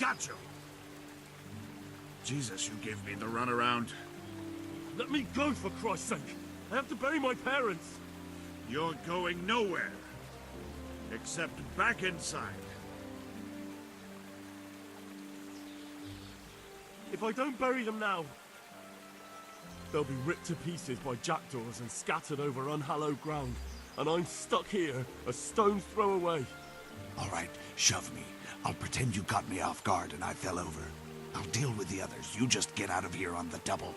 got you! Jesus, you gave me the runaround. Let me go, for Christ's sake! I have to bury my parents! You're going nowhere. Except back inside. If I don't bury them now, they'll be ripped to pieces by jackdaws and scattered over unhallowed ground. And I'm stuck here, a stone's throw away. All right, shove me. I'll pretend you caught me off guard and I fell over. I'll deal with the others. You just get out of here on the double.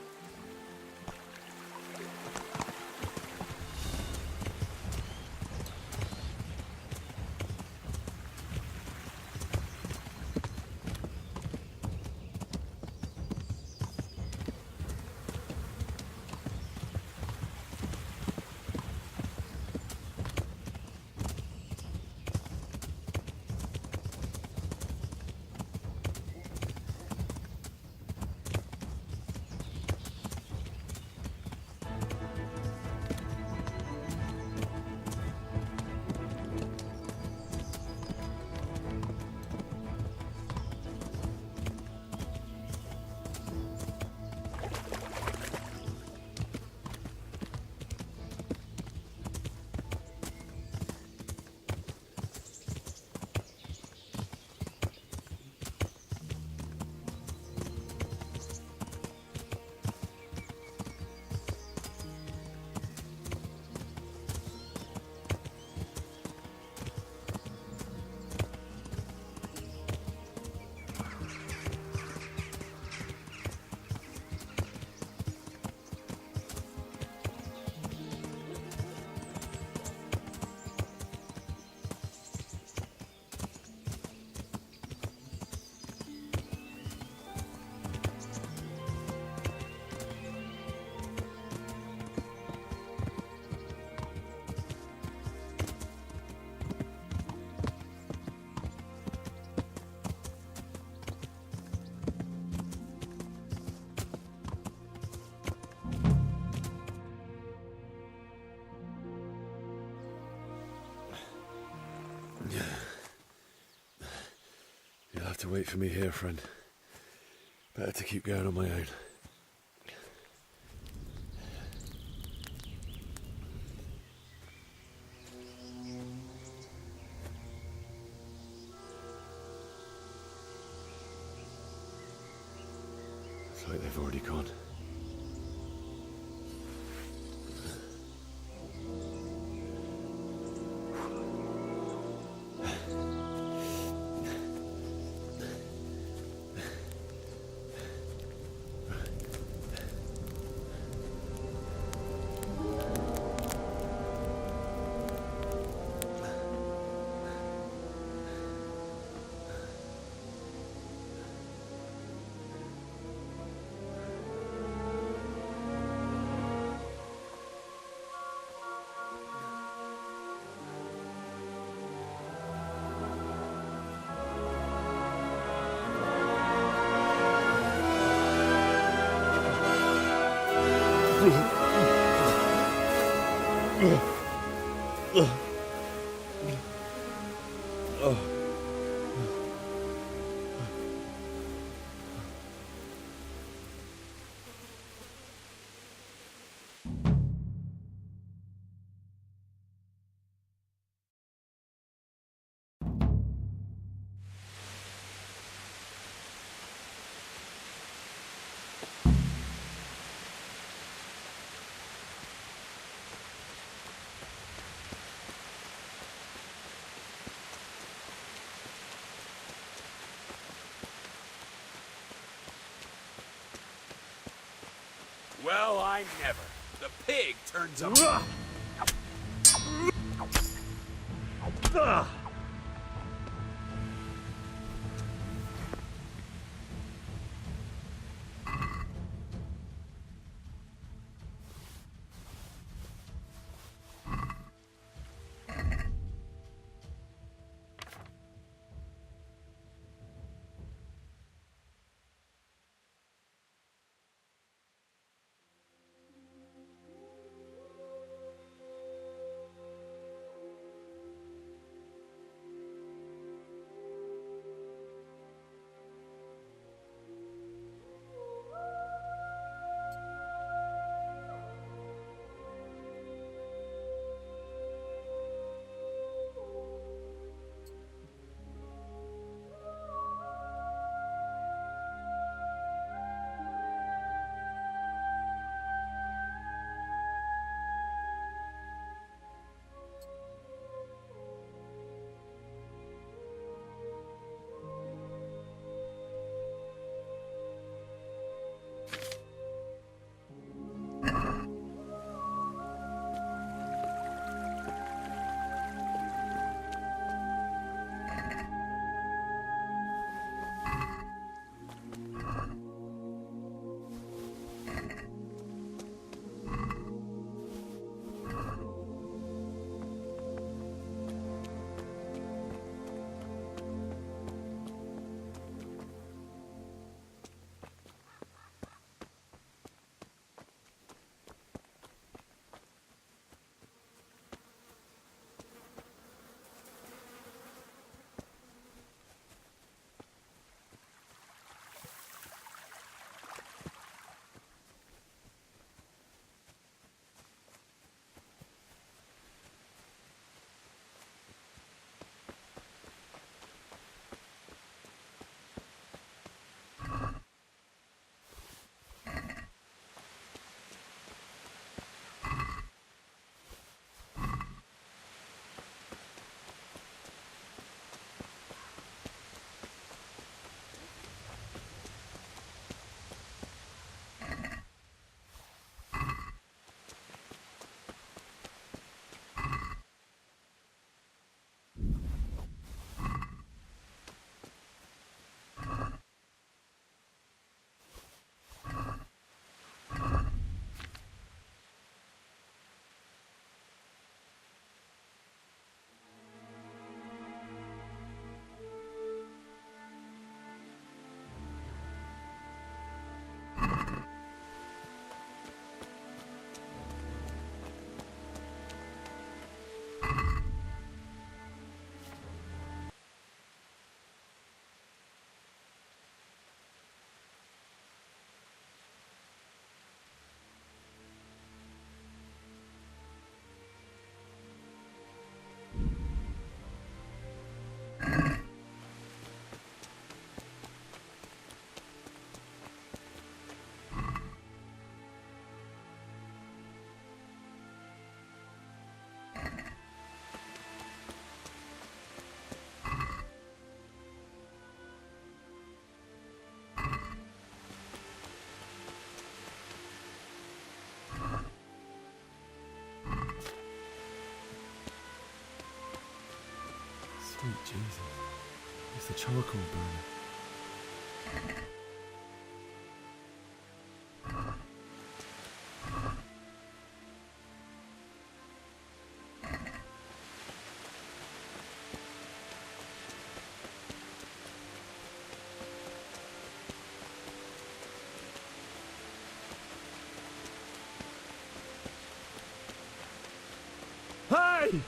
You'll have to wait for me here, friend. Better to keep going on my own. It's like they've already gone. Well, I never. The pig turns up. Sweet Jesus. It's the charcoal burner. Hey!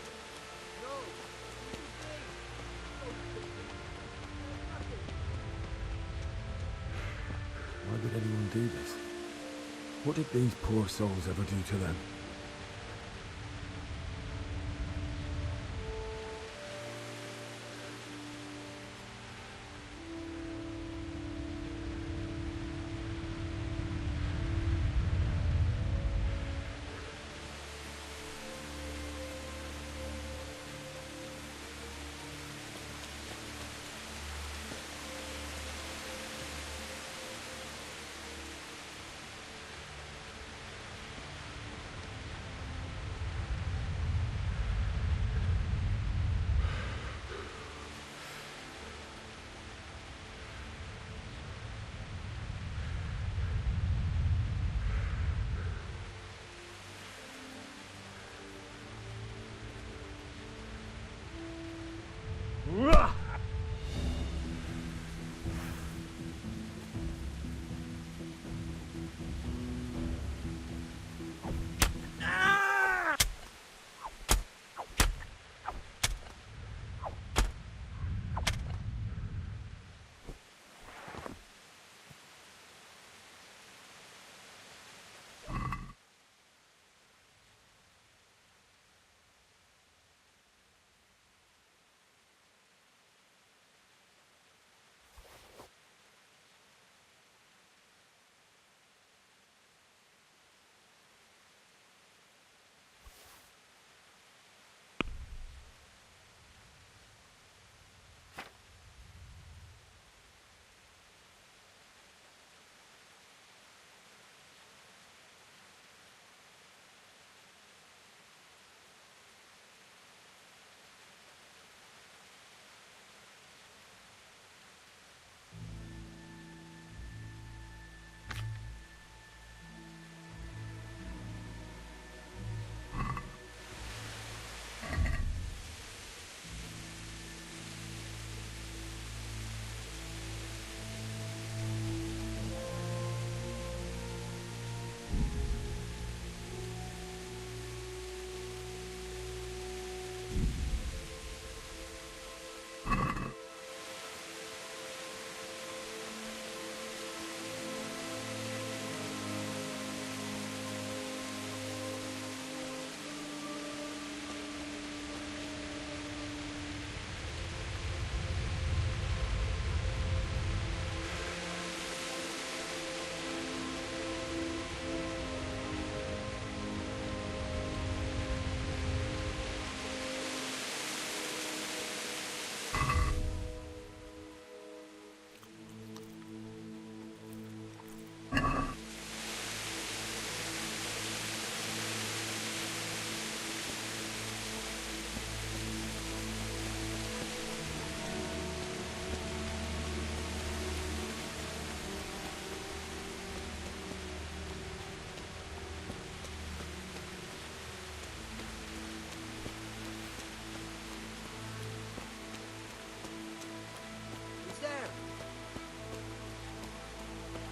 Why would anyone do this? What did these poor souls ever do to them?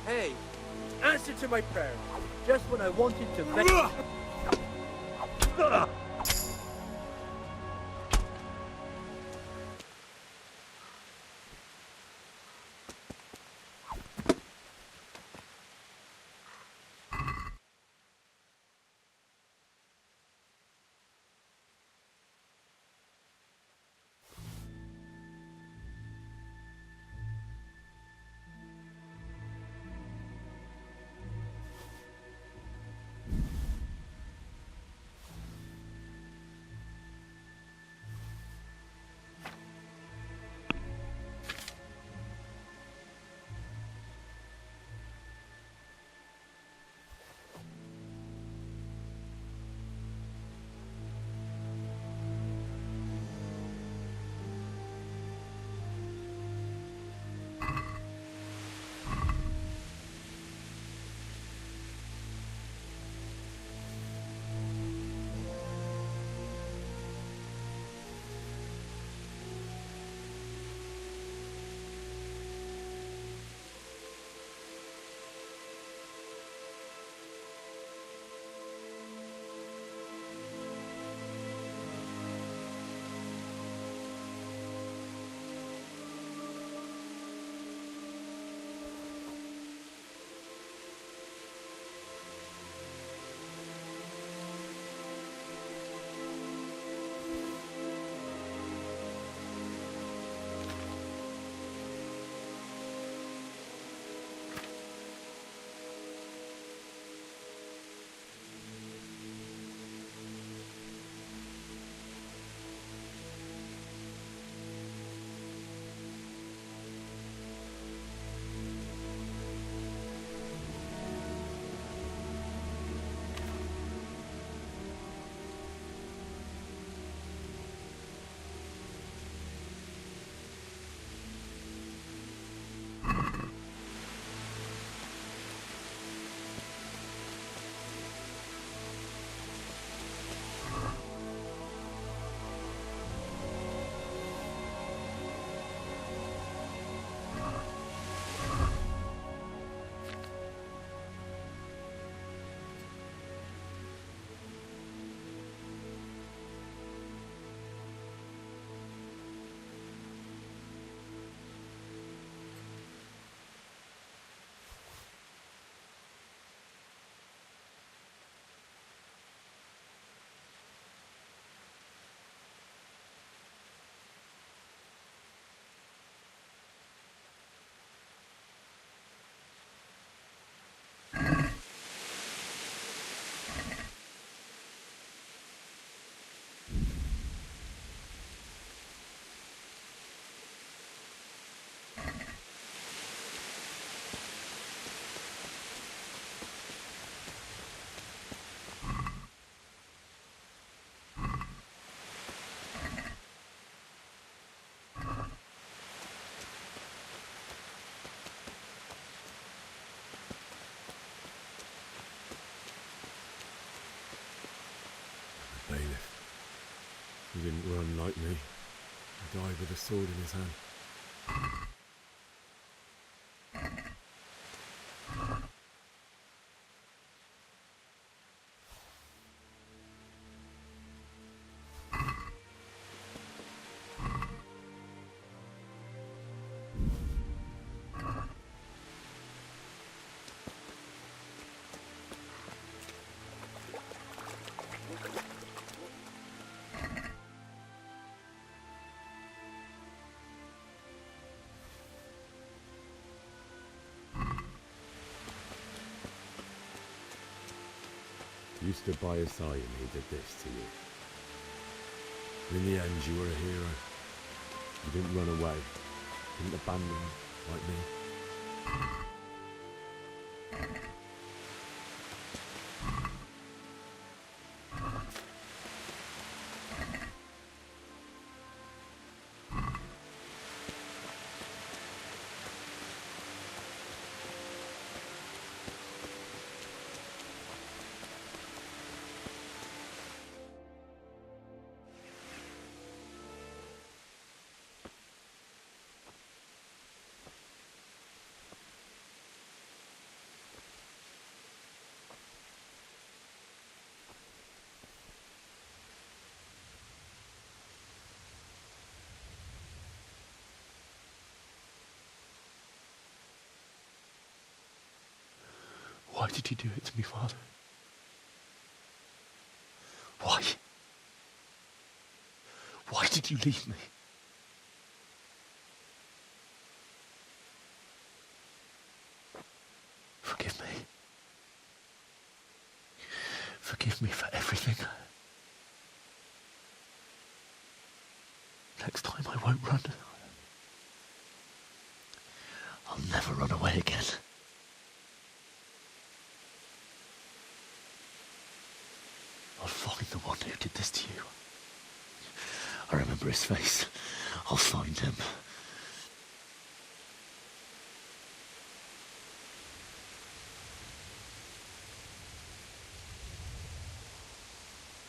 Hey, answer to my prayer. Just when I wanted to thank you. He didn't run like me. He died with a sword in his hand. You stood by his side and he did this to you. In the end, you were a hero. You didn't run away. You didn't abandon him like me. Why did you do it to me, Father? Why? Why did you leave me? Forgive me. Forgive me for everything. Next time I won't run. I'll never run away again. I'll find the one who did this to you. I remember his face. I'll find him.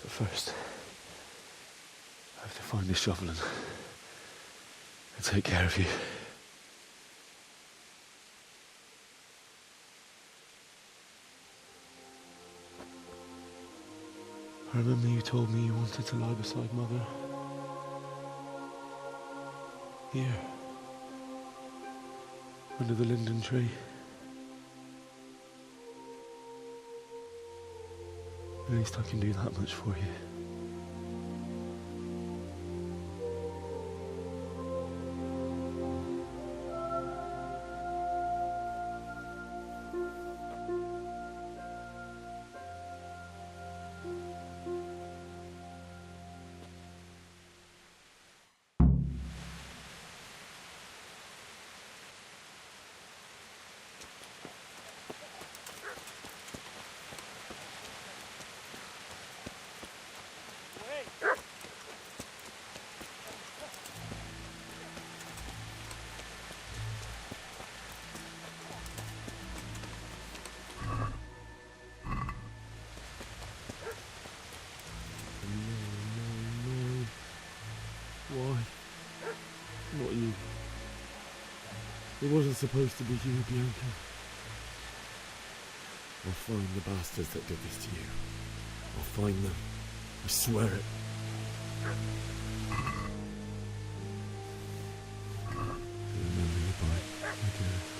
But first, I have to find this shovel and take care of you. I remember you told me you wanted to lie beside Mother. Here. Under the linden tree. At least I can do that much for you. Why? Not you. It wasn't supposed to be you, Bianca. I'll find the bastards that did this to you. I'll find them. I swear it. Remember you by my dearest.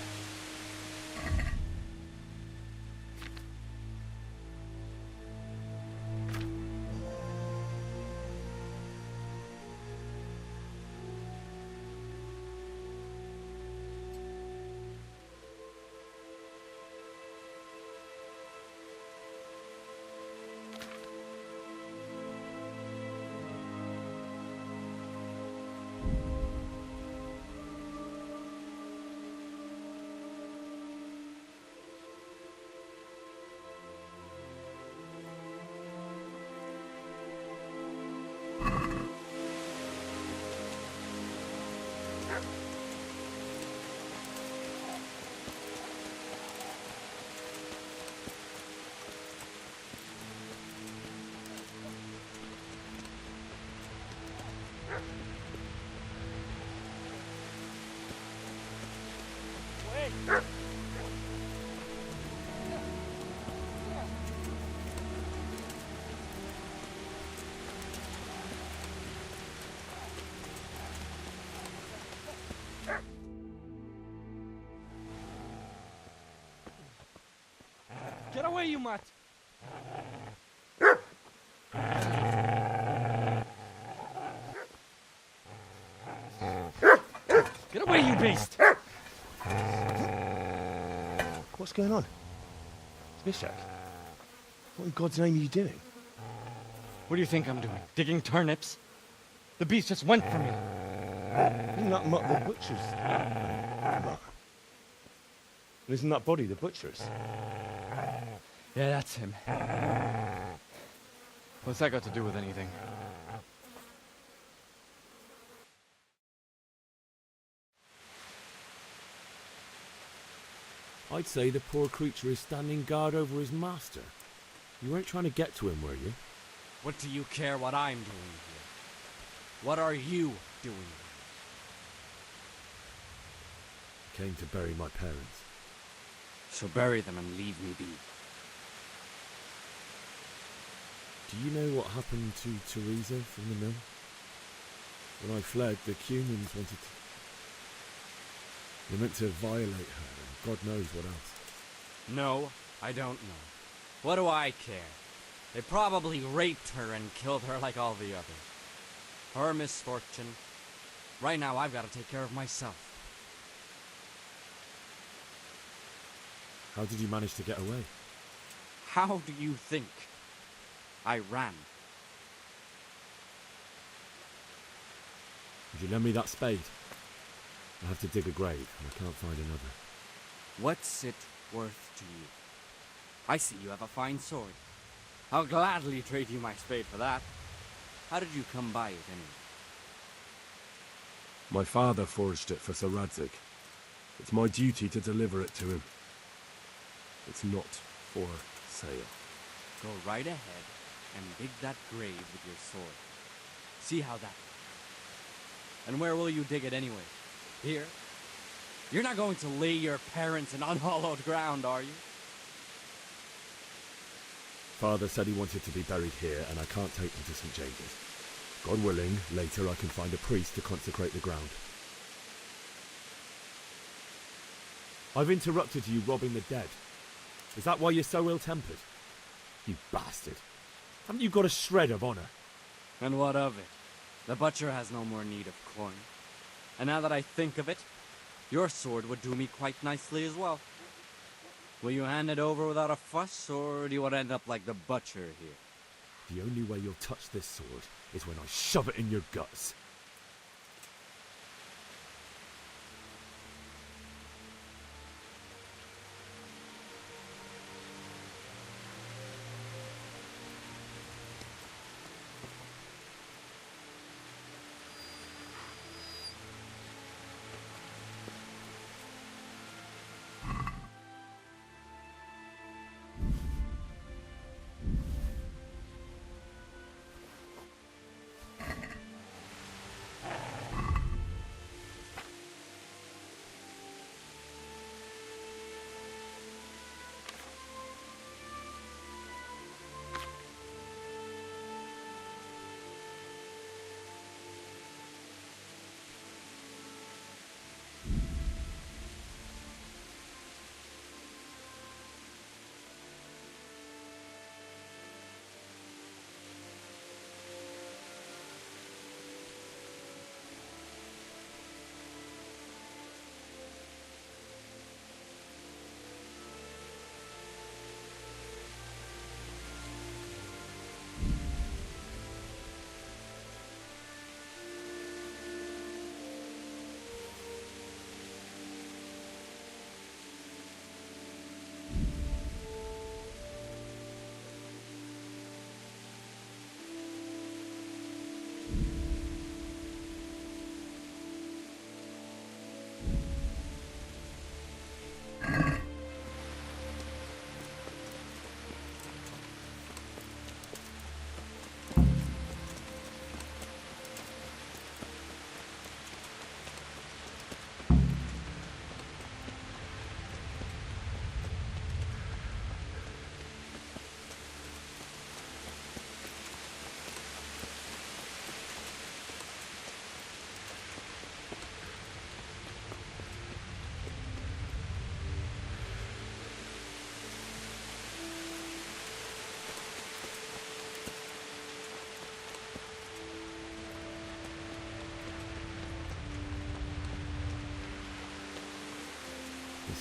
away, you mutt! Get away, you beast! What's going on? It's Mishak. What in God's name are you doing? What do you think I'm doing? Digging turnips? The beast just went for me. Isn't that Mutt the butcher's? Mutt. And isn't that body the butcher's? Yeah, that's him. What's that got to do with anything? I'd say the poor creature is standing guard over his master. You weren't trying to get to him, were you? What do you care what I'm doing here? What are you doing here? Came to bury my parents. So bury them and leave me be. Do you know what happened to Teresa from the mill? When I fled, the Cumans wanted to... They meant to violate her, and God knows what else. No, I don't know. What do I care? They probably raped her and killed her like all the others. Her misfortune. Right now, I've got to take care of myself. How did you manage to get away? How do you think? I ran. Would you lend me that spade? I have to dig a grave, and I can't find another. What's it worth to you? I see you have a fine sword. I'll gladly trade you my spade for that. How did you come by it anyway? My father forged it for Sir Radzig. It's my duty to deliver it to him. It's not for sale. Go right ahead and dig that grave with your sword. See how that goes. And where will you dig it anyway? Here? You're not going to lay your parents in unhallowed ground, are you? Father said he wanted to be buried here, and I can't take them to St. James's. God willing, later I can find a priest to consecrate the ground. I've interrupted you robbing the dead. Is that why you're so ill-tempered? You bastard. Haven't you got a shred of honor? And what of it? The butcher has no more need of coin. And now that I think of it, your sword would do me quite nicely as well. Will you hand it over without a fuss, or do you want to end up like the butcher here? The only way you'll touch this sword is when I shove it in your guts.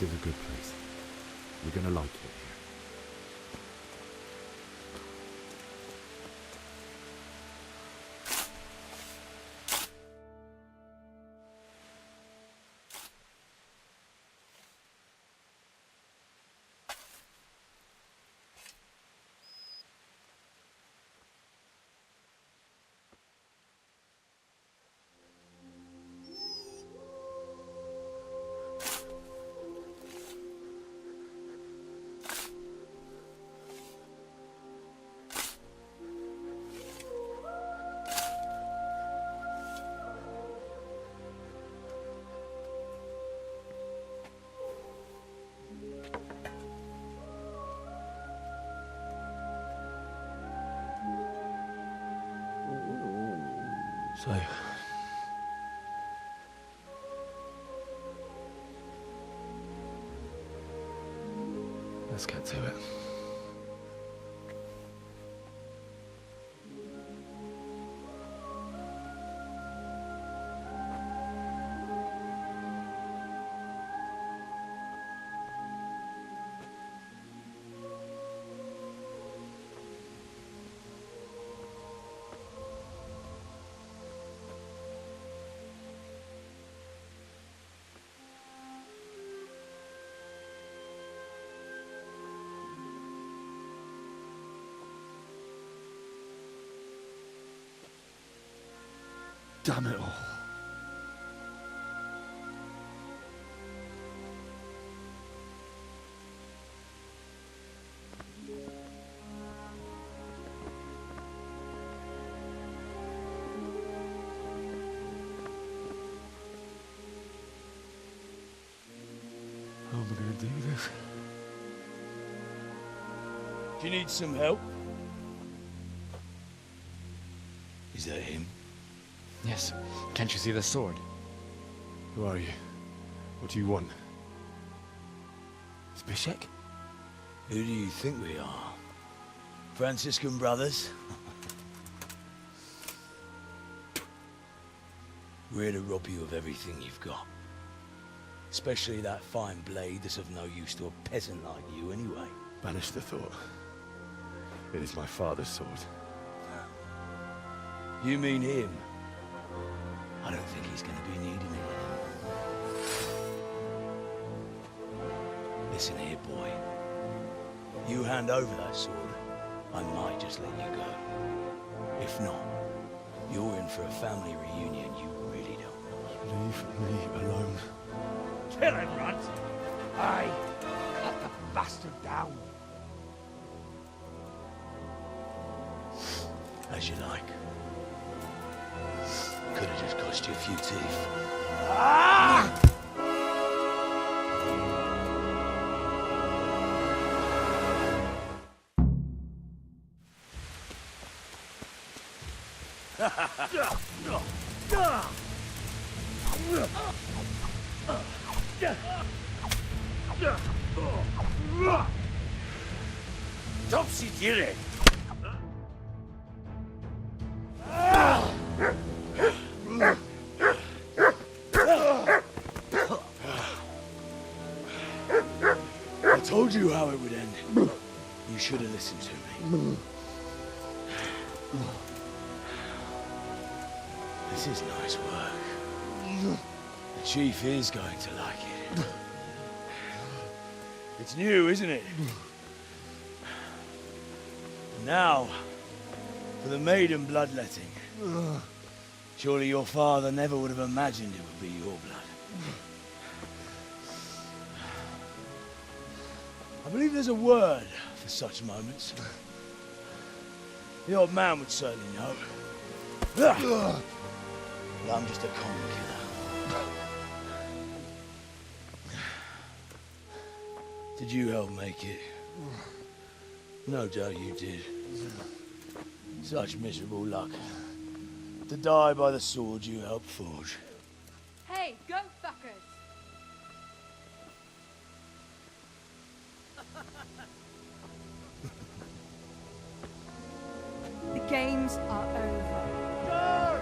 This is a good place. You're gonna like it here. So, let's get to it. Damn it all. How am I going to do this? Do you need some help? Is that him? Yes. Can't you see the sword? Who are you? What do you want? Zbyszek? Who do you think we are? Franciscan brothers? We're here to rob you of everything you've got. Especially that fine blade that's of no use to a peasant like you anyway. Banish the thought. It is my father's sword. You mean him? I don't think he's going to be needing it. Listen here, boy. You hand over that sword, I might just let you go. If not, you're in for a family reunion you really don't want. Leave me alone. Kill him, Runt! Aye, cut the bastard down. As you like. Could have just cost you a few teeth. Ah! Topsy-turvy! I told you how it would end. You should have listened to me. This is nice work. The chief is going to like it. It's new, isn't it? Now, for the maiden bloodletting. Surely your father never would have imagined it would be your blood. I believe there's a word for such moments. The old man would certainly know. But I'm just a common killer. Did you help make it? No doubt you did. Such miserable luck. To die by the sword you helped forge. Hey, go fuckers! The games are over. Fuck.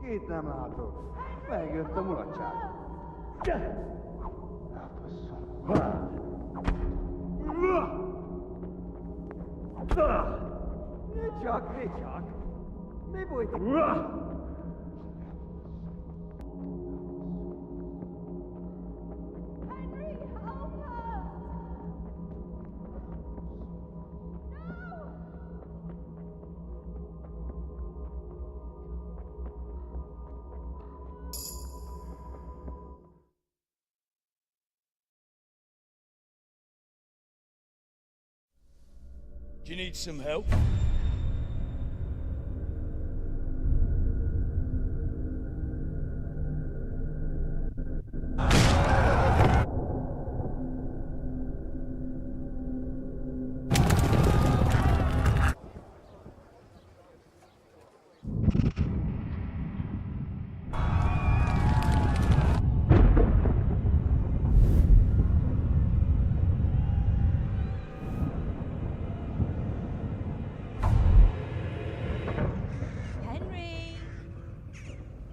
Kiittää maatu. Vähän juttu mulla tjaa. Ne Chuck. Me voitte. Do you need some help?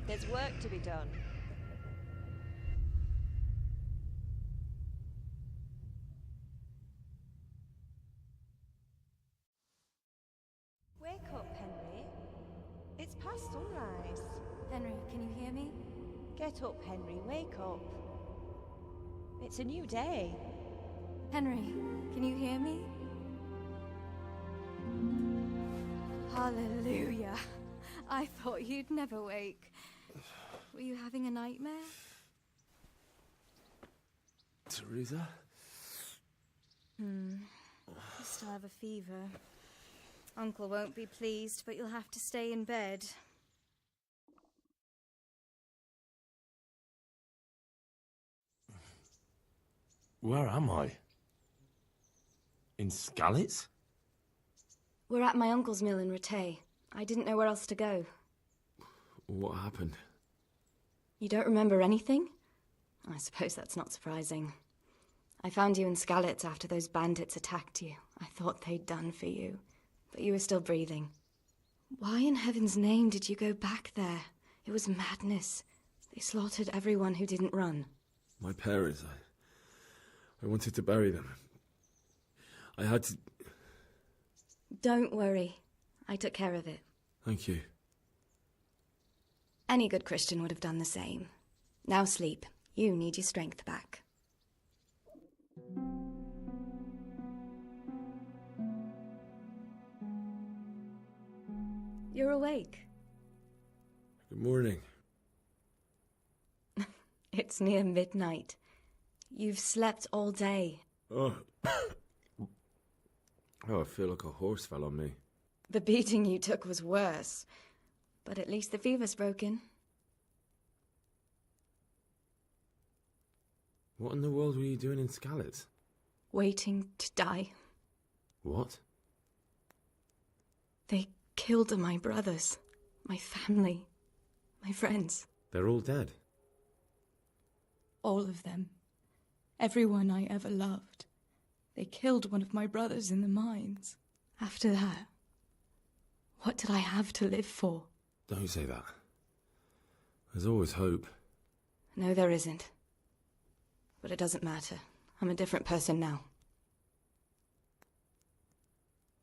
There's work to be done. Wake up, Henry. It's past sunrise. Henry, can you hear me? Get up, Henry. Wake up. It's a new day. Henry, can you hear me? Hallelujah. I thought you'd never wake. Were you having a nightmare? Teresa? You still have a fever. Uncle won't be pleased, but you'll have to stay in bed. Where am I? In Skalitz? We're at my uncle's mill in Rattay. I didn't know where else to go. What happened? You don't remember anything? I suppose that's not surprising. I found you in Skalitz after those bandits attacked you. I thought they'd done for you, but you were still breathing. Why in heaven's name did you go back there? It was madness. They slaughtered everyone who didn't run. My parents, I wanted to bury them. I had to... Don't worry. I took care of it. Thank you. Any good Christian would have done the same. Now sleep. You need your strength back. You're awake. Good morning. It's near midnight. You've slept all day. Oh. Oh, I feel like a horse fell on me. The beating you took was worse. But at least the fever's broken. What in the world were you doing in Skalitz? Waiting to die. What? They killed my brothers, my family, my friends. They're all dead. All of them. Everyone I ever loved. They killed one of my brothers in the mines. After that, what did I have to live for? Don't say that. There's always hope. No, there isn't. But it doesn't matter. I'm a different person now.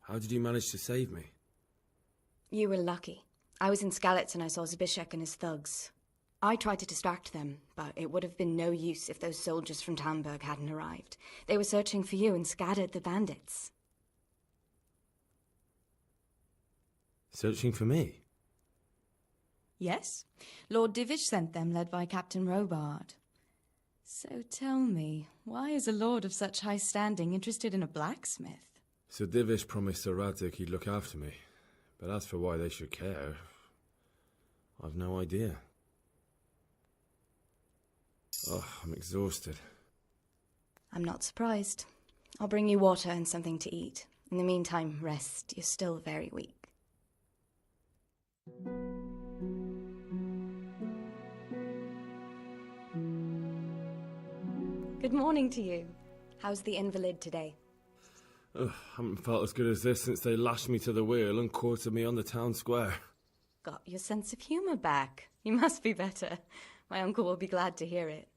How did you manage to save me? You were lucky. I was in Skalitz and I saw Zbyszek and his thugs. I tried to distract them, but it would have been no use if those soldiers from Talmberg hadn't arrived. They were searching for you and scattered the bandits. Searching for me? Yes. Lord Divish sent them, led by Captain Robard. So tell me, why is a lord of such high standing interested in a blacksmith? So Divish promised Sir Radzik he'd look after me. But as for why they should care, I've no idea. Oh, I'm exhausted. I'm not surprised. I'll bring you water and something to eat. In the meantime, rest. You're still very weak. Good morning to you. How's the invalid today? Haven't felt as good as this since they lashed me to the wheel and quartered me on the town square. Got your sense of humour back. You must be better. My uncle will be glad to hear it.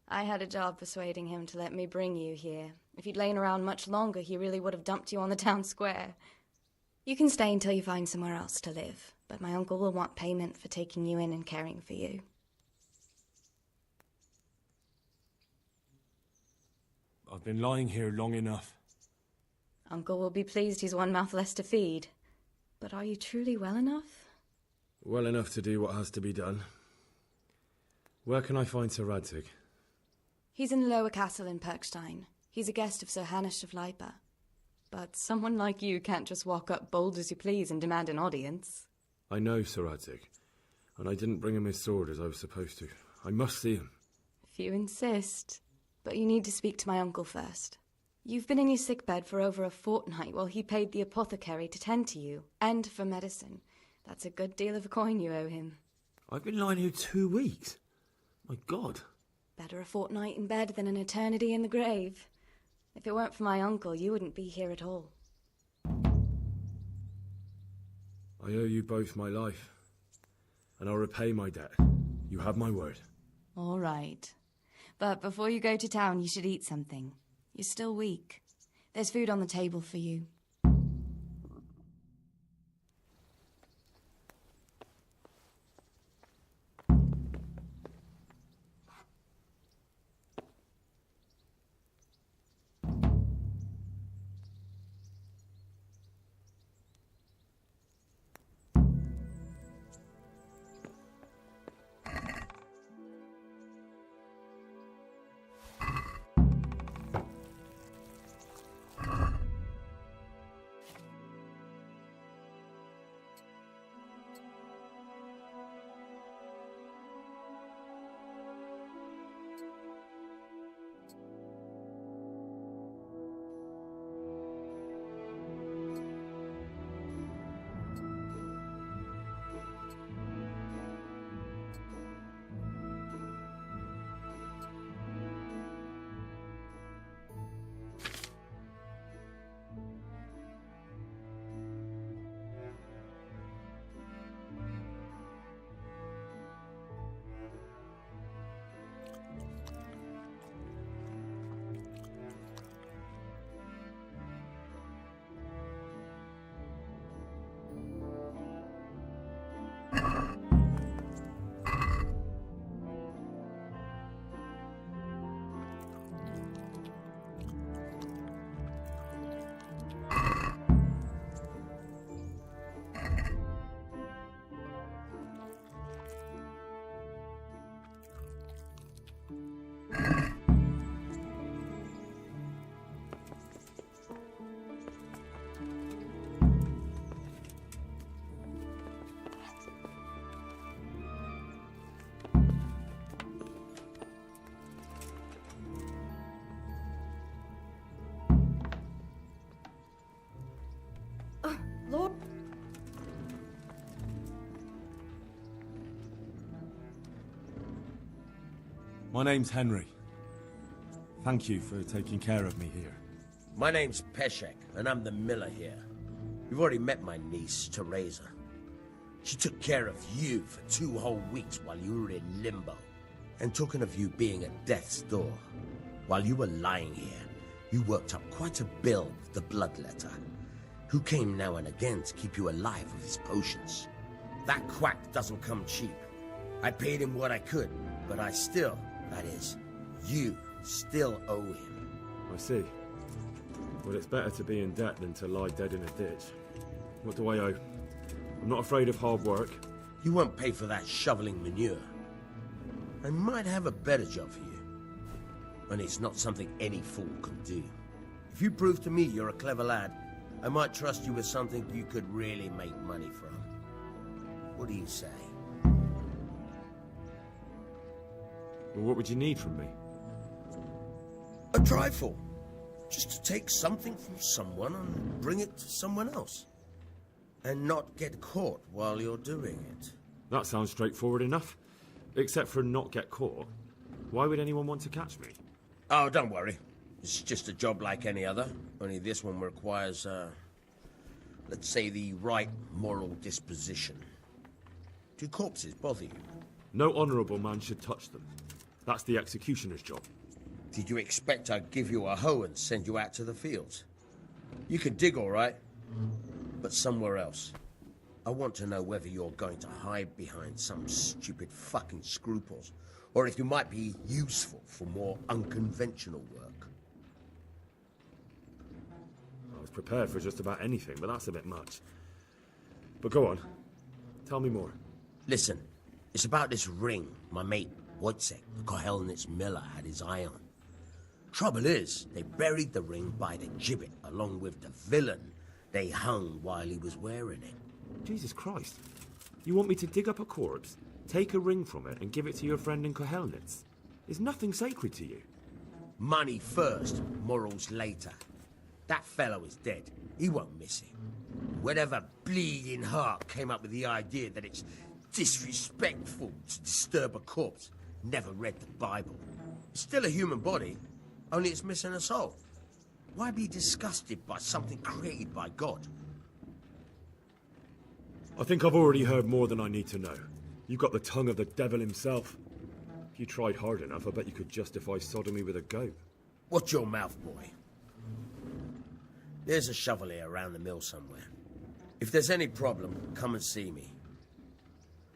I had a job persuading him to let me bring you here. If you'd lain around much longer, he really would have dumped you on the town square. You can stay until you find somewhere else to live, but my uncle will want payment for taking you in and caring for you. I've been lying here long enough. Uncle will be pleased he's one mouth less to feed. But are you truly well enough? Well enough to do what has to be done. Where can I find Sir Radzig? He's in the lower castle in Perkstein. He's a guest of Sir Hanush of Leipa. But someone like you can't just walk up bold as you please and demand an audience. I know Sir Radzig, and I didn't bring him his sword as I was supposed to. I must see him. If you insist. But you need to speak to my uncle first. You've been in your sickbed for over a fortnight while he paid the apothecary to tend to you, and for medicine. That's a good deal of a coin you owe him. I've been lying here 2 weeks. My God. Better a fortnight in bed than an eternity in the grave. If it weren't for my uncle, you wouldn't be here at all. I owe you both my life, and I'll repay my debt. You have my word. All right. But before you go to town, you should eat something. You're still weak. There's food on the table for you. Lord. My name's Henry. Thank you for taking care of me here. My name's Peshek, and I'm the miller here. You've already met my niece, Teresa. She took care of you for 2 whole weeks while you were in limbo. And talking of you being at death's door, while you were lying here, you worked up quite a bill with the bloodletter, who came now and again to keep you alive with his potions. That quack doesn't come cheap. I paid him what I could, but I still, that is, you still owe him. I see. Well, it's better to be in debt than to lie dead in a ditch. What do I owe? I'm not afraid of hard work. You won't pay for that shoveling manure. I might have a better job for you. And it's not something any fool can do. If you prove to me you're a clever lad, I might trust you with something you could really make money from. What do you say? Well, what would you need from me? A trifle. Just to take something from someone and bring it to someone else. And not get caught while you're doing it. That sounds straightforward enough. Except for not get caught. Why would anyone want to catch me? Oh, don't worry. It's just a job like any other. Only this one requires, let's say, the right moral disposition. Do corpses bother you? No honourable man should touch them. That's the executioner's job. Did you expect I'd give you a hoe and send you out to the fields? You can dig all right, but somewhere else. I want to know whether you're going to hide behind some stupid fucking scruples, or if you might be useful for more unconventional work. I was prepared for just about anything, but that's a bit much. But go on. Tell me more. Listen, it's about this ring my mate Wojciech, the Kohelnitz miller, had his eye on. Trouble is, they buried the ring by the gibbet along with the villain they hung while he was wearing it. Jesus Christ. You want me to dig up a corpse, take a ring from it, and give it to your friend in Kohelnitz? Is nothing sacred to you? Money first, morals later. That fellow is dead. He won't miss it. Whatever bleeding heart came up with the idea that it's disrespectful to disturb a corpse never read the Bible. It's still a human body, only it's missing a soul. Why be disgusted by something created by God? I think I've already heard more than I need to know. You've got the tongue of the devil himself. If you tried hard enough, I bet you could justify sodomy with a goat. Watch your mouth, boy. There's a shovel here around the mill somewhere. If there's any problem, come and see me.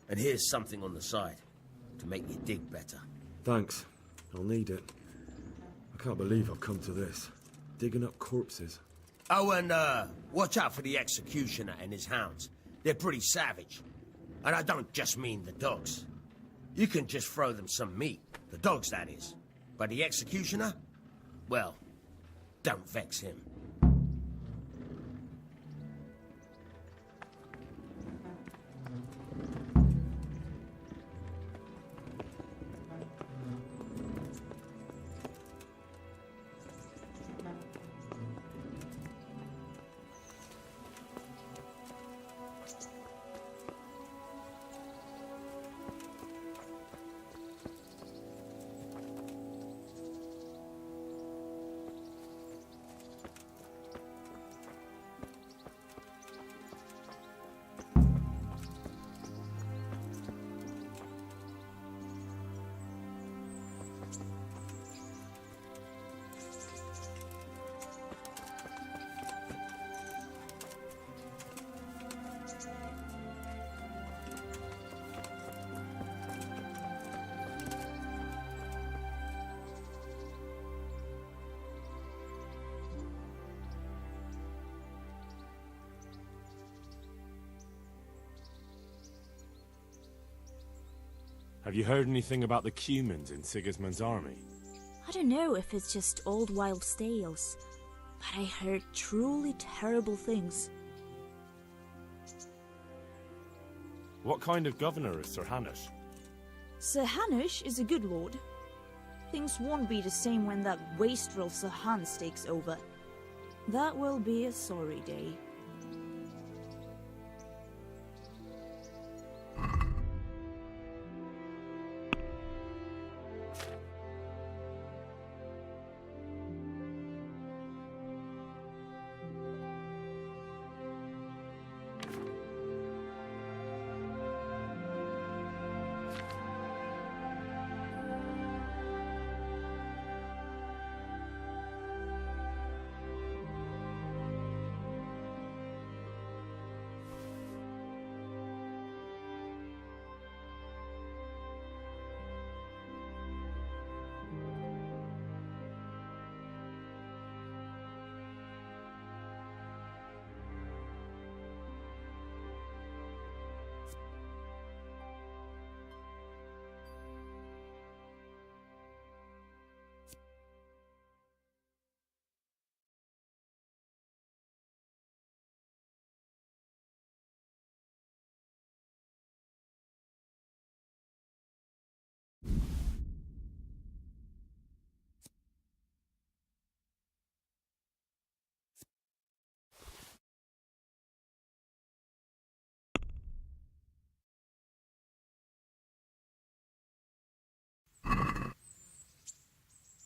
And here's something on the side to make you dig better. Thanks. I'll need it. I can't believe I've come to this. Digging up corpses. Oh, and watch out for the executioner and his hounds. They're pretty savage. And I don't just mean the dogs. You can just throw them some meat. The dogs, that is. But the executioner? Well, don't vex him. Have you heard anything about the Cumans in Sigismund's army? I don't know if it's just old wild tales, but I heard truly terrible things. What kind of governor is Sir Hanush? Sir Hanush is a good lord. Things won't be the same when that wastrel Sir Hans takes over. That will be a sorry day.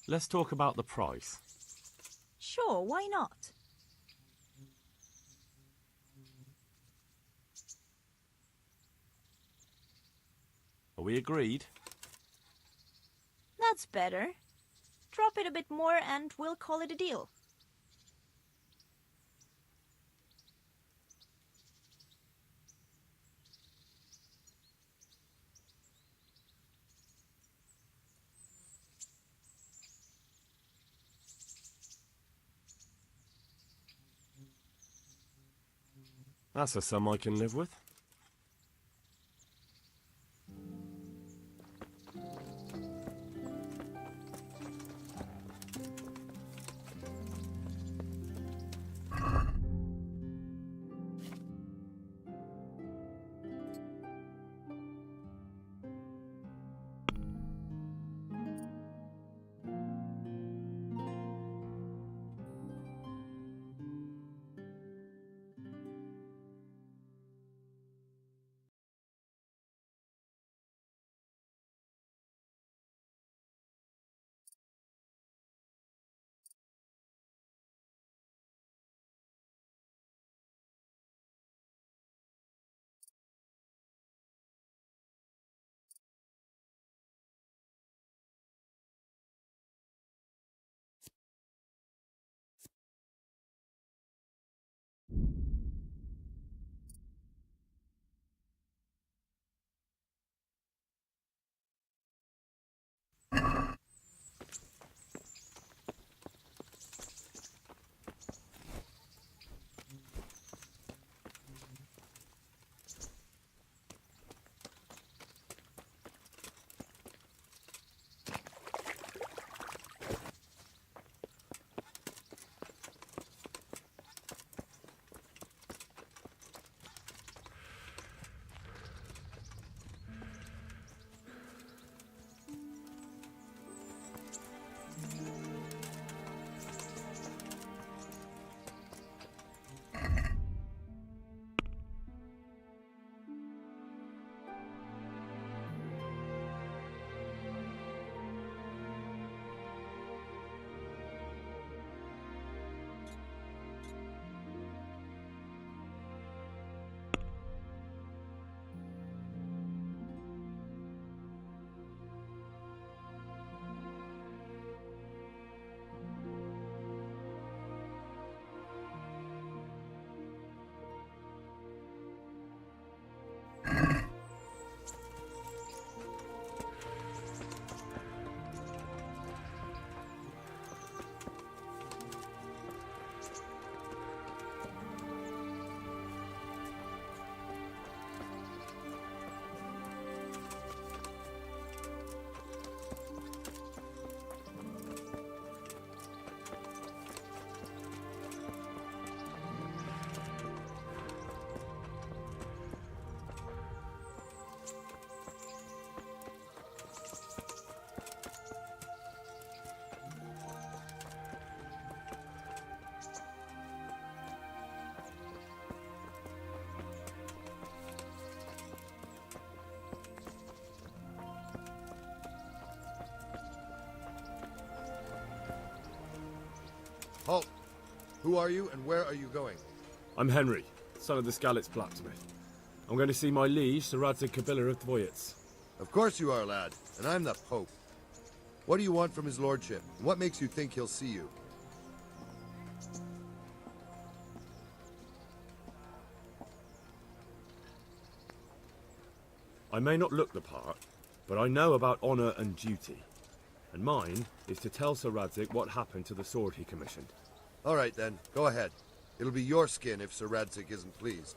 Let's talk about the price. Sure, why not? we agreed? That's better. Drop it a bit more and we'll call it a deal. That's a sum I can live with. Halt! Who are you and where are you going? I'm Henry, son of the Skalitz blacksmith. I'm going to see my liege, Sir Radzig Kobyla of Dvoyets. Of course you are, lad, and I'm the Pope. What do you want from his lordship, and what makes you think he'll see you? I may not look the part, but I know about honour and duty. And mine is to tell Sir Radzig what happened to the sword he commissioned. All right then, go ahead. It'll be your skin if Sir Radzig isn't pleased.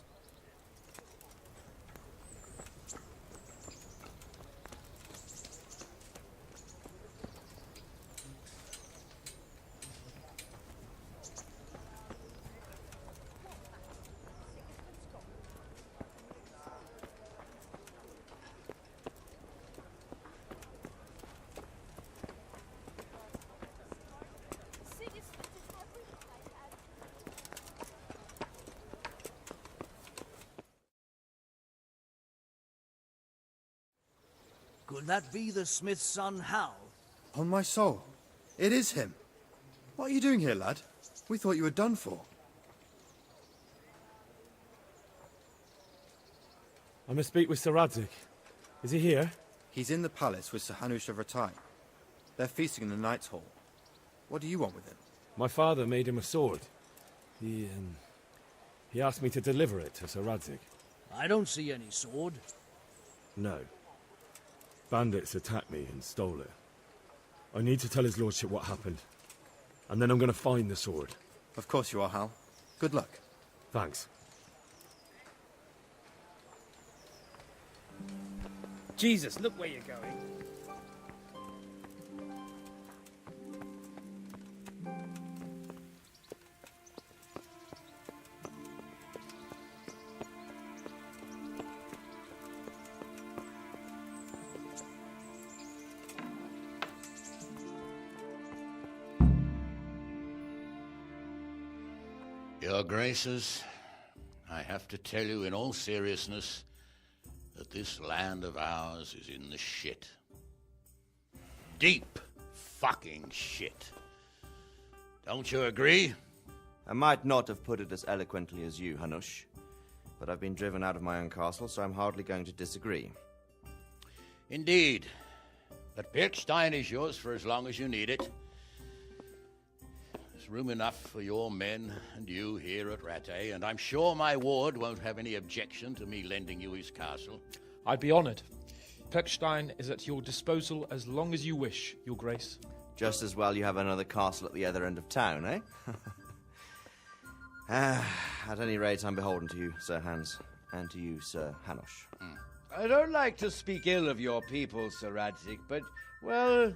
Could that be the smith's son, Hal? On my soul, it is him. What are you doing here, lad? We thought you were done for. I must speak with Sir Radzig. Is he here? He's in the palace with Sir Hanush of Rattay. They're feasting in the Knight's Hall. What do you want with him? My father made him a sword. He asked me to deliver it to Sir Radzig. I don't see any sword. No. Bandits attacked me and stole it. I need to tell his lordship what happened. And then I'm going to find the sword. Of course you are, Hal. Good luck. Thanks. Jesus, look where you're going. Your Graces, I have to tell you in all seriousness that this land of ours is in the shit. Deep fucking shit. Don't you agree? I might not have put it as eloquently as you, Hanush, but I've been driven out of my own castle, so I'm hardly going to disagree. Indeed. But Birkstein is yours for as long as you need it. There's room enough for your men and you here at Rattay, and I'm sure my ward won't have any objection to me lending you his castle. I'd be honoured. Perkstein is at your disposal as long as you wish, Your Grace. Just as well you have another castle at the other end of town, eh? At any rate, I'm beholden to you, Sir Hans, and to you, Sir Hanush. I don't like to speak ill of your people, Sir Radzig, but, well,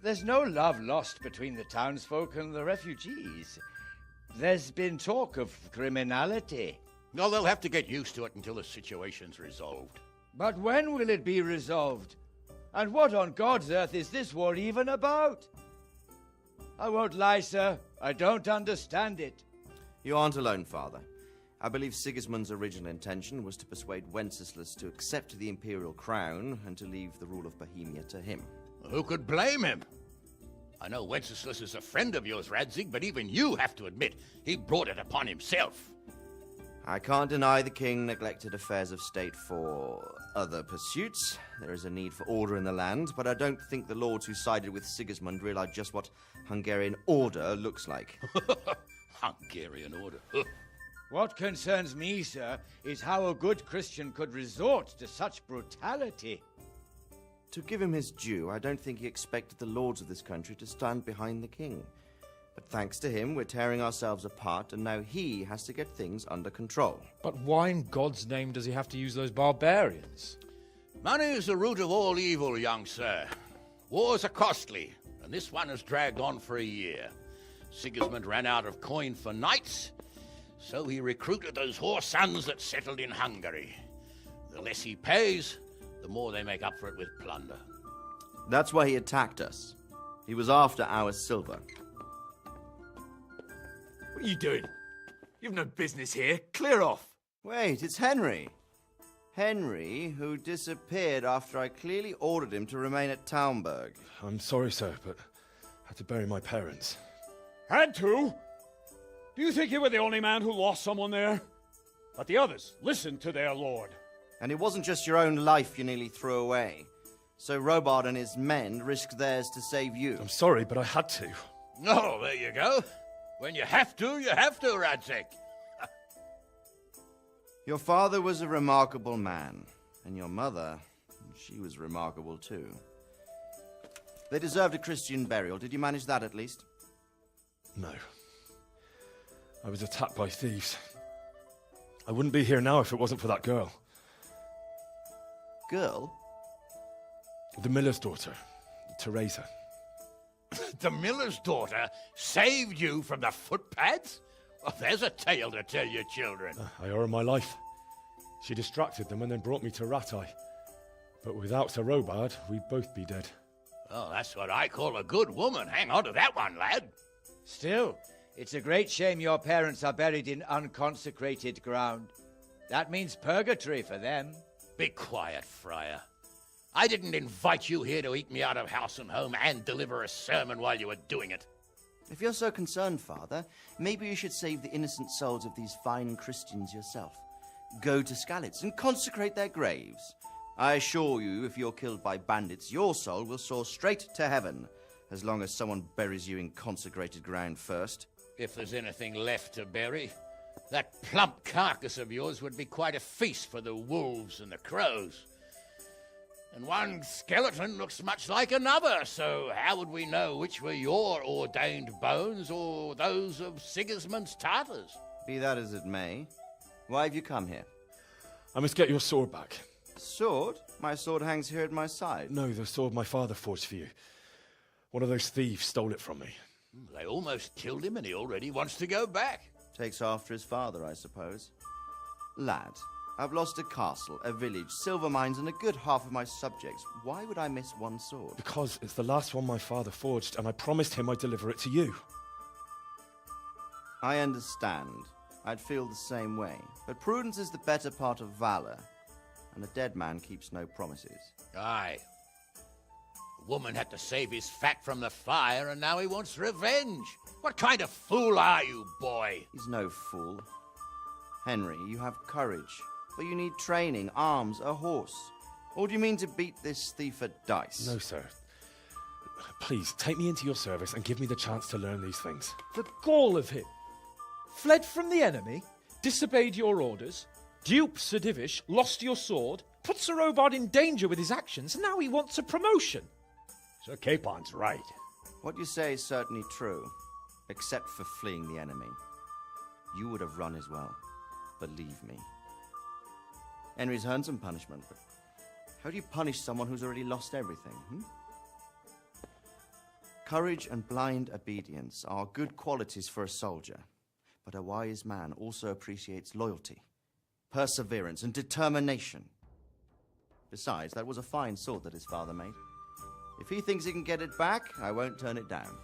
there's no love lost between the townsfolk and the refugees. There's been talk of criminality. No, they'll have to get used to it until the situation's resolved. But when will it be resolved? And what on God's earth is this war even about? I won't lie, sir. I don't understand it. You aren't alone, Father. I believe Sigismund's original intention was to persuade Wenceslas to accept the imperial crown and to leave the rule of Bohemia to him. Who could blame him? I know Wenceslas is a friend of yours, Radzig, but even you have to admit he brought it upon himself. I can't deny the king neglected affairs of state for other pursuits. There is a need for order in the land, but I don't think the lords who sided with Sigismund realized just what Hungarian order looks like. Hungarian order? What concerns me, sir, is how a good Christian could resort to such brutality. To give him his due, I don't think he expected the lords of this country to stand behind the king. But thanks to him, we're tearing ourselves apart, and now he has to get things under control. But why in God's name does he have to use those barbarians? Money is the root of all evil, young sir. Wars are costly, and this one has dragged on for a year. Sigismund ran out of coin for knights, so he recruited those whore sons that settled in Hungary. The less he pays, the more they make up for it with plunder. That's why he attacked us. He was after our silver. What are you doing? You've no business here. Clear off. Wait, it's Henry. Henry, who disappeared after I clearly ordered him to remain at Taunberg. I'm sorry, sir, but I had to bury my parents. Had to? Do you think you were the only man who lost someone there? But the others listened to their lord. And it wasn't just your own life you nearly threw away. So Robard and his men risked theirs to save you. I'm sorry, but I had to. Oh, there you go. When you have to, Radzig. Your father was a remarkable man, and your mother, she was remarkable too. They deserved a Christian burial. Did you manage that at least? No. I was attacked by thieves. I wouldn't be here now if it wasn't for that girl. Girl? The miller's daughter, Teresa. The miller's daughter saved you from the footpads? Well, there's a tale to tell your children. I owe her my life. She distracted them and then brought me to Rattay. But without Sir Robard, we'd both be dead. Oh, that's what I call a good woman. Hang on to that one, lad. Still, it's a great shame your parents are buried in unconsecrated ground. That means purgatory for them. Be quiet, Friar. I didn't invite you here to eat me out of house and home and deliver a sermon while you were doing it. If you're so concerned, Father, maybe you should save the innocent souls of these fine Christians yourself. Go to Skalitz and consecrate their graves. I assure you, if you're killed by bandits, your soul will soar straight to heaven, as long as someone buries you in consecrated ground first. If there's anything left to bury, that plump carcass of yours would be quite a feast for the wolves and the crows. And one skeleton looks much like another, so how would we know which were your ordained bones or those of Sigismund's Tartars? Be that as it may, why have you come here? I must get your sword back. Sword? My sword hangs here at my side. No, the sword my father forged for you. One of those thieves stole it from me. They almost killed him and he already wants to go back. Takes after his father, I suppose. Lad, I've lost a castle, a village, silver mines, and a good half of my subjects. Why would I miss one sword? Because it's the last one my father forged, and I promised him I'd deliver it to you. I understand. I'd feel the same way. But prudence is the better part of valor, and a dead man keeps no promises. Aye. The woman had to save his fat from the fire, and now he wants revenge. What kind of fool are you, boy? He's no fool. Henry, you have courage, but you need training, arms, a horse. Or do you mean to beat this thief at dice? No, sir. Please, take me into your service and give me the chance to learn these things. The gall of him. Fled from the enemy, disobeyed your orders, duped Sir Divish, lost your sword, put Sir Robard in danger with his actions, and now he wants a promotion. Sir Capon's right. What you say is certainly true, except for fleeing the enemy. You would have run as well, believe me. Henry's earned some punishment, but how do you punish someone who's already lost everything, Courage and blind obedience are good qualities for a soldier, but a wise man also appreciates loyalty, perseverance, and determination. Besides, that was a fine sword that his father made. If he thinks he can get it back, I won't turn it down.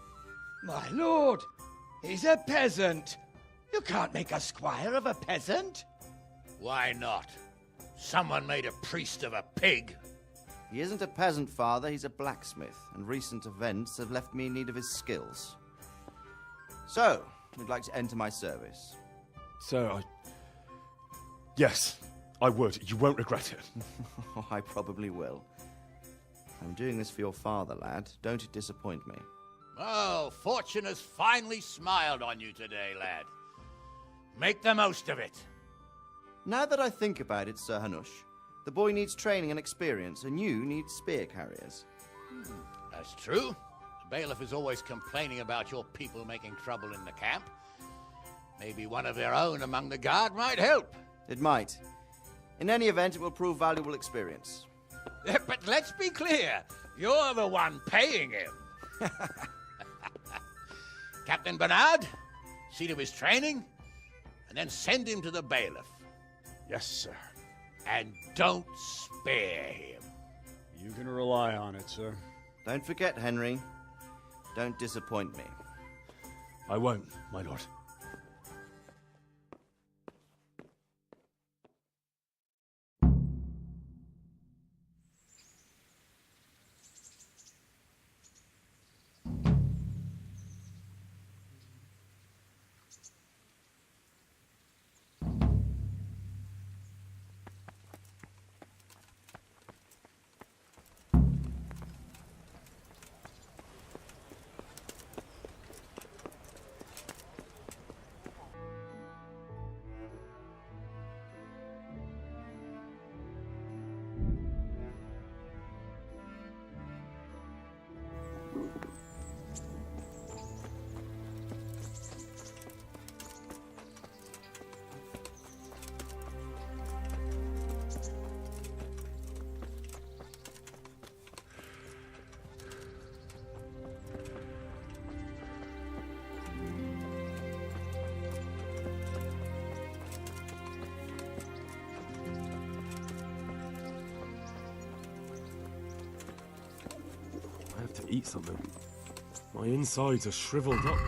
My lord, he's a peasant. You can't make a squire of a peasant. Why not? Someone made a priest of a pig. He isn't a peasant, father, he's a blacksmith, and recent events have left me in need of his skills. So, would like to enter my service? Sir, Yes, I would. You won't regret it. Oh, I probably will. I'm doing this for your father, lad. Don't it disappoint me. Oh, fortune has finally smiled on you today, lad. Make the most of it. Now that I think about it, Sir Hanush, the boy needs training and experience, and you need spear carriers. That's true. The bailiff is always complaining about your people making trouble in the camp. Maybe one of their own among the guard might help. It might. In any event, it will prove valuable experience. But let's be clear. You're the one paying him. Captain Bernard, see to his training, and then send him to the bailiff. Yes, sir. And don't spare him. You can rely on it, sir. Don't forget, Henry. Don't disappoint me. I won't, my lord. I have to eat something. My insides are shriveled up.